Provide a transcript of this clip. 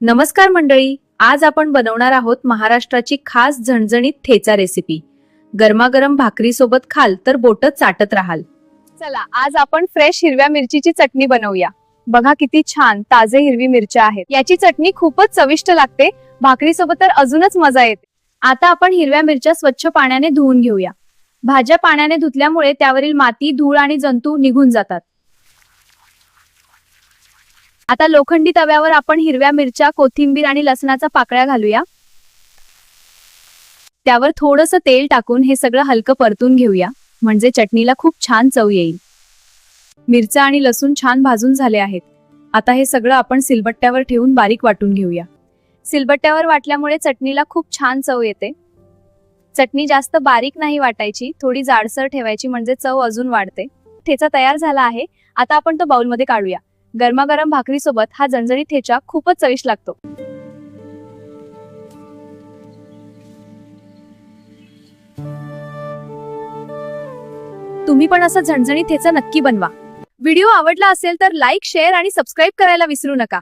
नमस्कार मंडळी, आज आपण बनवणार आहोत महाराष्ट्राची खास झणझणीत ठेचा रेसिपी। गरमागरम भाकरी सोबत खाल तर बोटं चाटत राहाल। चला आज आपण फ्रेश हिरव्या मिरचीची चटणी बनवूया। बघा किती छान ताजे हिरवी मिरच्या आहेत। याची चटणी खूपच चविष्ट लागते, भाकरी सोबत तर अजूनच मजा येते। आता आपण हिरव्या मिरच्या स्वच्छ पाण्याने धुवून घेऊया। भाज्या पाण्याने धुतल्यामुळे त्यावरील माती, धूळ आणि जंतू निघून जातात। आता लोखंडी तव्यावर आपण हिरव्या मिरच्या, कोथिंबीर आणि लसणाचा पाकळ्या घालूया। त्यावर थोडंसं तेल टाकून हे सगळं हलकं परतून घेऊया, म्हणजे चटणीला खूप छान चव येईल। मिरच्या आणि लसूण छान भाजून झाले आहेत। आता हे सगळं आपण सिलबट्ट्यावर ठेवून बारीक वाटून घेऊया। सिलबट्ट्यावर वाटल्यामुळे चटणीला खूप छान चव येते। चटणी जास्त बारीक नाही वाटायची, थोडी जाडसर ठेवायची, म्हणजे चव अजून वाढते। ठेचा तयार झाला आहे। आता आपण तो बाउलमध्ये काढूया। गरमागरम भाकरी सोबत हा झणझणीत ठेचा खूपच चविष्ट लागतो। तुम्ही पण असा झणझणीत ठेचा नक्की बनवा। व्हिडिओ आवडला असेल तर लाईक, शेअर आणि सबस्क्राइब करायला विसरू नका।